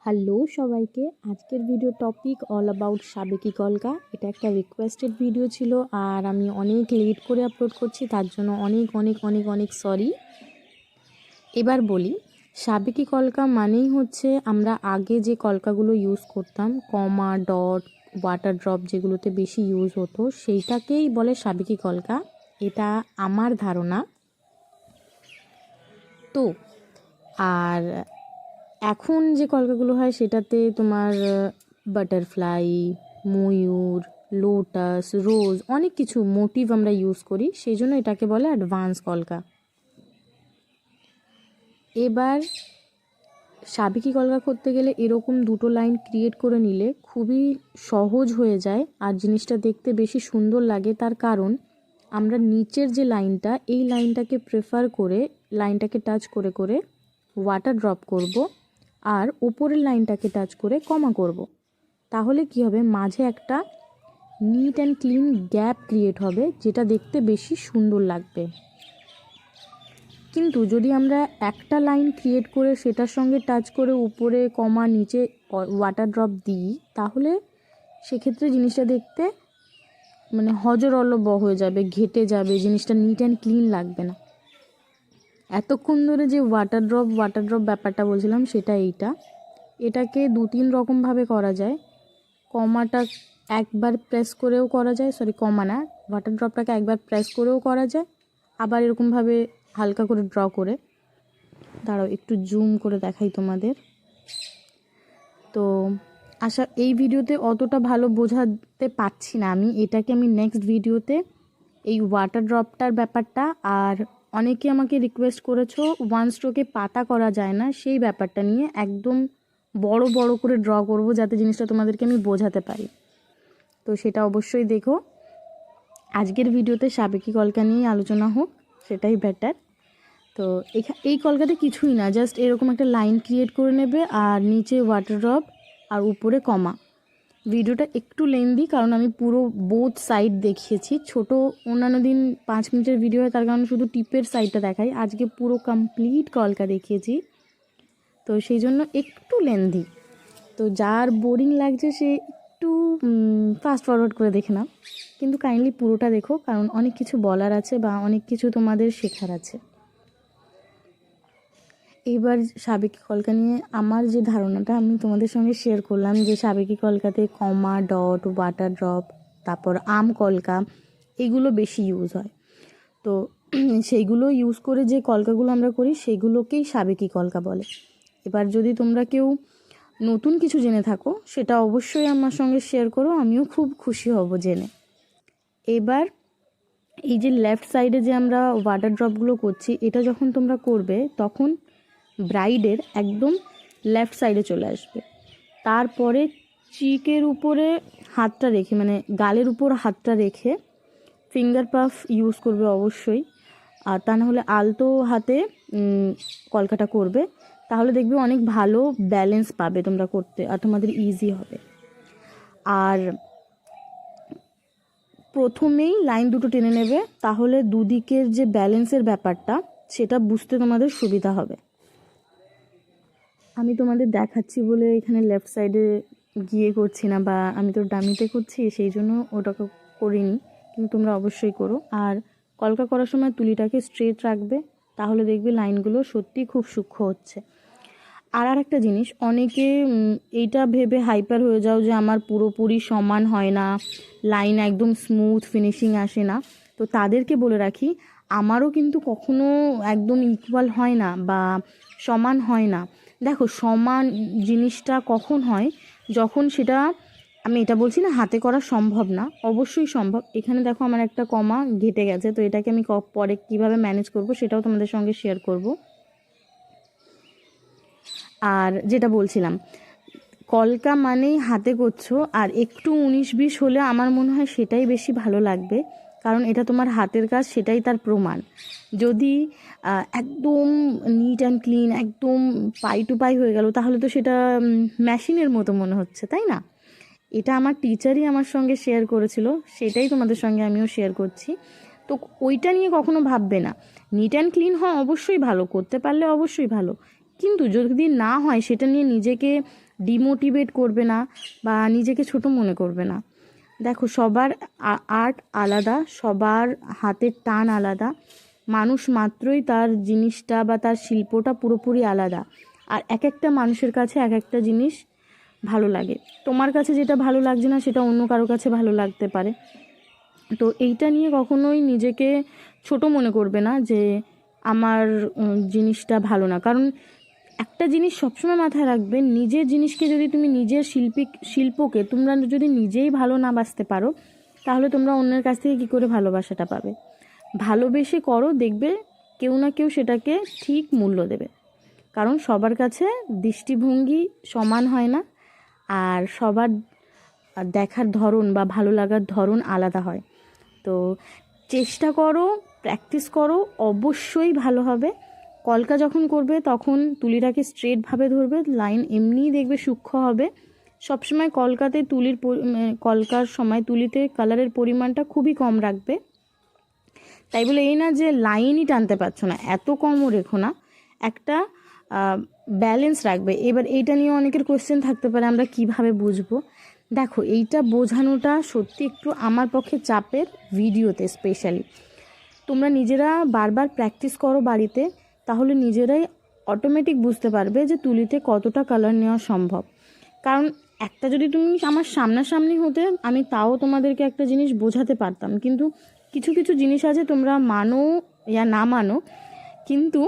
Hello সবাইকে, আজকের video topic all about সাবেকি কলকা। এটা একটা রিকোয়েস্টেড ভিডিও ছিল আর আমি অনেক লেট করে আপলোড করছি, তার জন্য অনেক অনেক অনেক অনেক সরি। এবার বলি, সাবেকি কলকা মানেই হচ্ছে আমরা আগে যে কলকাগুলো ইউজ করতাম, কমা, ডট, ওয়াটার ড্রপ যেগুলোতে বেশি ইউজ হতো, সেইটাকেই বলে সাবেকি কলকা। এটা আমার ধারণা। তো আর এখন যে কলকাগুলো হয় সেটাতে তোমার বাটারফ্লাই, ময়ূর, লোটাস, রোজ অনেক কিছু মোটিভ আমরা ইউজ করি, সেই জন্য এটাকে বলে অ্যাডভান্স কলকা। এবার সাবেকি কলকা করতে গেলে এরকম দুটো লাইন ক্রিয়েট করে নিলে খুবই সহজ হয়ে যায় আর জিনিসটা দেখতে বেশি সুন্দর লাগে। তার কারণ আমরা নিচের যে লাইনটা, এই লাইনটাকে প্রেফার করে লাইনটাকে টাচ করে করে ওয়াটার ড্রপ করব আর উপরের লাইনটাকে টাচ করে কমা করব। তাহলে কি হবে, মাঝে একটা neat and clean gap create হবে, যেটা দেখতে বেশি সুন্দর লাগবে। কিন্তু যদি আমরা একটা লাইন ক্রিয়েট করে সেটার সঙ্গে টাচ করে উপরে কমা নিচে ওয়াটার ড্রপ দিই, তাহলে সেক্ষেত্রে জিনিসটা দেখতে মানে হজরলব হয়ে যাবে, ঘেটে যাবে, জিনিসটা নিট অ্যান্ড ক্লিন লাগবে না। এতক্ষণ ধরে যে ওয়াটার ড্রপ ব্যাপারটা বলছিলাম সেটা এটাকে 2-3 রকমভাবে করা যায়। কমাটা একবার প্রেস করেও করা যায়, কমা না, ওয়াটার ড্রপটাকে একবার প্রেস করেও করা যায়, আবার এরকমভাবে হালকা করে ড্র করে। দাঁড়াও একটু জুম করে দেখাই তোমাদের। তো এই ভিডিওতে অতটা ভালো বোঝাতে পারছি না আমি, এটাকে আমি নেক্সট ভিডিওতে এই ওয়াটার ড্রপটার ব্যাপারটা, আর অনেকে আমাকে রিকোয়েস্ট করেছো ওয়ান স্ট্রোকে পাতা করা যায় না, সেই ব্যাপারটা নিয়ে একদম বড় বড় করে ড্র করব, যাতে জিনিসটা তোমাদেরকে আমি বোঝাতে পারি। তো সেটা অবশ্যই দেখো। আজকের ভিডিওতে সাবেকি কলকা নিয়েই আলোচনা হোক, সেটাই বেটার। তো এই কলকাতে কিছুই না, জাস্ট এরকম একটা লাইন ক্রিয়েট করে নেবে আর নিচে ওয়াটার ড্রপ আর উপরে কমা। ভিডিওটা একটু লেন্দি কারণ আমি পুরো বোথ সাইড দেখিয়েছি। ছোট অন্যান্য দিন 5 মিনিটের ভিডিও হয়, তার কারণে শুধু টিপের সাইডটা দেখাই, আজকে পুরো কমপ্লিট কলকা দেখিয়েছি, তো সেই জন্য একটু লেন্দি। তো যার বোরিং লাগছে সে একটু ফাস্ট ফরওয়ার্ড করে দেখে নাও, কিন্তু কাইন্ডলি পুরোটা দেখো, কারণ অনেক কিছু বলার আছে বা অনেক কিছু তোমাদের শেখার আছে। এবার সাবেকি কলকা নিয়ে আমার যে ধারণাটা আমি তোমাদের সঙ্গে শেয়ার করলাম, যে সাবেকি কলকাতে কমা, ডট, ওয়াটার ড্রপ, তারপর আম কলকা, এগুলো বেশি ইউজ হয়। তো সেইগুলো ইউজ করে যে কলকাগুলো আমরা করি সেগুলোকেই সাবেকি কলকা বলে। এবার যদি তোমরা কেউ নতুন কিছু জেনে থাকো সেটা অবশ্যই আমার সঙ্গে শেয়ার করো, আমিও খুব খুশি হব জেনে। এবার এই যে লেফট সাইডে যে আমরা ওয়াটার ড্রপগুলো করছি, এটা যখন তোমরা করবে তখন ব্রাইডের একদম লেফট সাইডে চলে আসবে। তারপরে চিকের উপরে হাতটা রেখে, মানে গালের উপর হাতটা রেখে ফিঙ্গার পাফ ইউজ করবে অবশ্যই, আর তা না হলে আলতো হাতে কলকাটা করবে, তাহলে দেখবে অনেক ভালো ব্যালেন্স পাবে তোমরা করতে, আর তোমাদের ইজি হবে। আর প্রথমেই লাইন দুটো টেনে নেবে, তাহলে দুদিকের যে ব্যালেন্সের ব্যাপারটা সেটা বুঝতে তোমাদের সুবিধা হবে। আমি তোমাদের দেখাচ্ছি বলে এখানে লেফট সাইডে গিয়ে করছি না, বা আমি তো ডামিতে করছি সেই জন্য ওটাকে করিনি, কিন্তু তোমরা অবশ্যই করো। আর কলকা করার সময় তুলিটাকে স্ট্রেট রাখবে, তাহলে দেখবে লাইনগুলো সত্যি খুব সূক্ষ্ম হচ্ছে। আর একটা জিনিস, অনেকে এইটা ভেবে হাইপার হয়ে যাও যে আমার পুরোপুরি সমান হয় না, লাইন একদম স্মুথ ফিনিশিং আসে না। তো তাদেরকে বলে রাখি, আমারও কিন্তু কখনো একদম ইকুয়াল হয় না বা সমান হয় না। দেখো, সমান জিনিসটা কখন হয়, যখন সেটা, আমি এটা বলছি না হাতে করা সম্ভব না, অবশ্যই সম্ভব। এখানে দেখো আমার একটা কমা ঘেটে গেছে, তো এটাকে আমি পরে কীভাবে ম্যানেজ করব সেটাও তোমাদের সঙ্গে শেয়ার করব। আর যেটা বলছিলাম, কলকা মানেই হাতে করছো, আর একটু 19-20 হলে আমার মনে হয় সেটাই বেশি ভালো লাগবে, কারণ এটা তোমার হাতের কাজ, সেটাই তার প্রমাণ। যদি একদম নিট অ্যান্ড ক্লিন, একদম পাই টু পাই হয়ে গেল, তাহলে তো সেটা মেশিনের মতো মনে হচ্ছে, তাই না? এটা আমার টিচারই আমার সঙ্গে শেয়ার করেছিল, সেটাই তোমাদের সঙ্গে আমিও শেয়ার করছি। তো ওইটা নিয়ে কখনো ভাববে না। নিট অ্যান্ড ক্লিন অবশ্যই ভালো, করতে পারলে অবশ্যই ভালো, কিন্তু যদি না হয় সেটা নিয়ে নিজেকে ডিমোটিভেট করবে না বা নিজেকে ছোট মনে করবে না। দেখো, সবার আর্ট আলাদা, সবার হাতের টান আলাদা, মানুষ মাত্রই তার জিনিসটা বা তার শিল্পটা পুরোপুরি আলাদা। আর এক একটা মানুষের কাছে এক একটা জিনিস ভালো লাগে। তোমার কাছে যেটা ভালো লাগছে না সেটা অন্য কারো কাছে ভালো লাগতে পারে। তো এইটা নিয়ে কখনোই নিজেকে ছোট মনে করবে না যে আমার জিনিসটা ভালো না। কারণ একটা জিনিস সবসময় মাথায় রাখবে, নিজের জিনিসকে যদি তুমি নিজের শিল্পকে তোমরা যদি নিজেই ভালো না বাসতে পারো, তাহলে তোমরা অন্যের কাছ থেকে কী করে ভালোবাসাটা পাবে? ভালোবেসে করো, দেখবে কেউ না কেউ সেটাকে ঠিক মূল্য দেবে। কারণ সবার কাছে দৃষ্টিভঙ্গি সমান হয় না, আর সবার দেখার ধরন বা ভালো লাগার ধরন আলাদা হয়। তো চেষ্টা করো, প্র্যাকটিস করো, অবশ্যই ভালো হবে। কলকা যখন করবে তখন তুলিটাকে স্ট্রেটভাবে ধরবে, লাইন এমনিই দেখবে সূক্ষ্ম হবে। সবসময় কলকার সময় তুলিতে কালারের পরিমাণটা খুবই কম রাখবে। তাই বলে এই না যে লাইনই টানতে পারছো না, এত কমও রেখো না, একটা ব্যালেন্স রাখবে। এবার এইটা নিয়ে অনেকের কোয়েশ্চেন থাকতে পারে, আমরা কিভাবে বুঝবো? দেখো, এইটা বোঝানোটা সত্যি একটু আমার পক্ষে চাপের, ভিডিওতে স্পেশালি। তোমরা নিজেরা বারবার প্র্যাকটিস করো বাড়িতে, তাহলে নিজেরাই অটোমেটিক বুঝতে পারবে যে তুলিতে কতটা কালার নেওয়া সম্ভব। কারণ একটা যদি তুমি আমার সামনাসামনি হতে, আমি তাও তোমাদেরকে একটা জিনিস বোঝাতে পারতাম, কিন্তু কিছু কিছু জিনিস আছে তোমরা মানো ইয়া না মানো, কিন্তু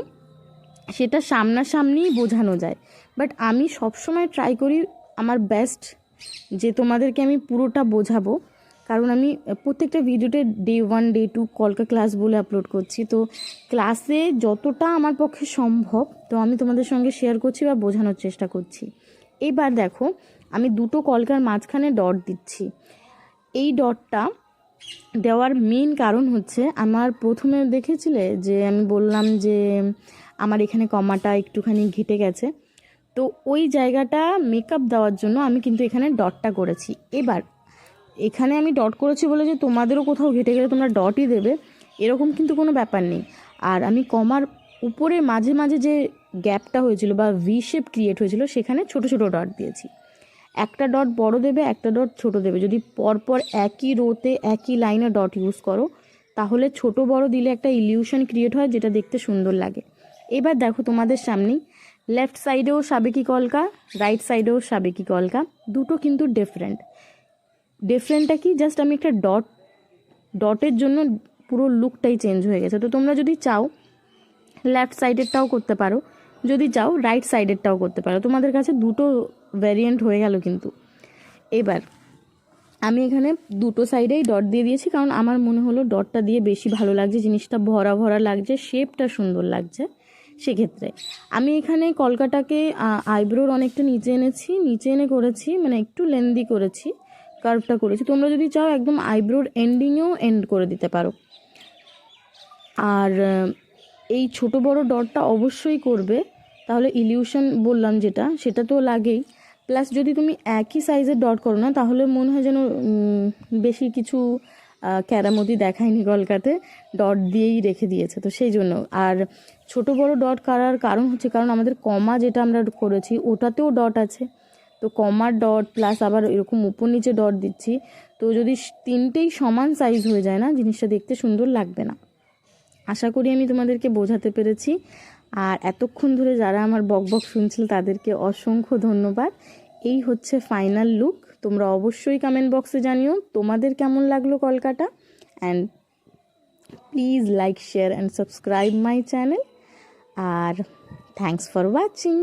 সেটা সামনাসামনিই বোঝানো যায়। বাট আমি সবসময় ট্রাই করি আমার বেস্ট যে তোমাদেরকে আমি পুরোটা বোঝাবো। কারণ আমি প্রত্যেকটা ভিডিওতে ডে 1 ডে 2 কলকা ক্লাস বলে আপলোড করছি। তো ক্লাসে যতটা আমার পক্ষে সম্ভব তো আমি তোমাদের সঙ্গে শেয়ার করছি বা বোঝানোর চেষ্টা করছি। এইবার দেখো, আমি দুটো কলকার মাঝখানে ডট দিচ্ছি। এই ডটটা দেওয়ার মেন কারণ হচ্ছে, আমার প্রথমে দেখেছিলে যে আমি বললাম যে আমার এখানে কমাটা একটুখানি ঘেটে গেছে, তো ওই জায়গাটা মেকআপ দেওয়ার জন্য আমি কিন্তু এখানে ডটটা করেছি। এবার এখানে আমি ডট করেছি বলে যে তোমাদেরও কোথাও ঘেটে গেলে তোমরা ডটই দেবে, এরকম কিন্তু কোনো ব্যাপার নেই। আর আমি কমার উপরে মাঝে মাঝে যে গ্যাপটা হয়েছিল বা ভি শেপ ক্রিয়েট হয়েছিল, সেখানে ছোট ছোট ডট দিয়েছি। একটা ডট বড় দেবে, একটা ডট ছোট দেবে। যদি পরপর একই রোতে একই লাইনে ডট ইউজ করো, তাহলে ছোট বড় দিলে একটা ইলিউশন ক্রিয়েট হয়, যেটা দেখতে সুন্দর লাগে। এবার দেখো, তোমাদের সামনেই লেফট সাইডেও সাবেকি কলকা, রাইট সাইডেও সাবেকি কলকা, দুটো কিন্তু ডিফারেন্টটা কি, জাস্ট আমি একটা ডটের জন্য পুরো লুকটাই চেঞ্জ হয়ে গেছে। তো তোমরা যদি চাও লেফট সাইডেরটাও করতে পারো, যদি চাও রাইট সাইডেরটাও করতে পারো, তোমাদের কাছে দুটো ভ্যারিয়েন্ট হয়ে গেল। কিন্তু এবার আমি এখানে দুটো সাইডেই ডট দিয়ে দিয়েছি, কারণ আমার মনে হলো ডটটা দিয়ে বেশি ভালো লাগছে, জিনিসটা ভরা ভরা লাগছে, শেপটা সুন্দর লাগছে। সেক্ষেত্রে আমি এখানে কলকাটাকে আইব্রোর অনেকটা নিচে এনে করেছি, মানে একটু লেন্দি করেছি, কার্ভটা করেছি। তোমরা যদি চাও একদম আইব্রোর এন্ডিংয়েও এন্ড করে দিতে পারো। আর এই ছোট বড় ডটটা অবশ্যই করবে, তাহলে ইলিউশন বললাম যেটা, সেটা তো লাগেই। প্লাস যদি তুমি একই সাইজের ডট করো না, তাহলে মনে হয় যেন বেশি কিছু ক্যারামতি দেখায়নি কলকাতে, ডট দিয়েই রেখে দিয়েছে। তো সেই জন্য আর ছোট বড় ডট করার কারণ হচ্ছে, কারণ আমাদের কমা যেটা আমরা করেছি ওটাতেও ডট আছে, তো কমার ডট প্লাস আবার এরকম উপর নিচে ডট দিচ্ছি। তো যদি তিনটেই সমান সাইজ হয়ে যায় না, জিনিসটা দেখতে সুন্দর লাগবে না। আশা করি আমি তোমাদেরকে বোঝাতে পেরেছি। আর এতক্ষণ ধরে যারা আমার বকবক শুনছিল তাদেরকে অসংখ্য ধন্যবাদ। এই হচ্ছে ফাইনাল লুক। তোমরা অবশ্যই কমেন্ট বক্সে জানিও তোমাদের কেমন লাগলো Kolkata, and please like, share and subscribe my channel. আর থ্যাংকস ফর ওয়াচিং।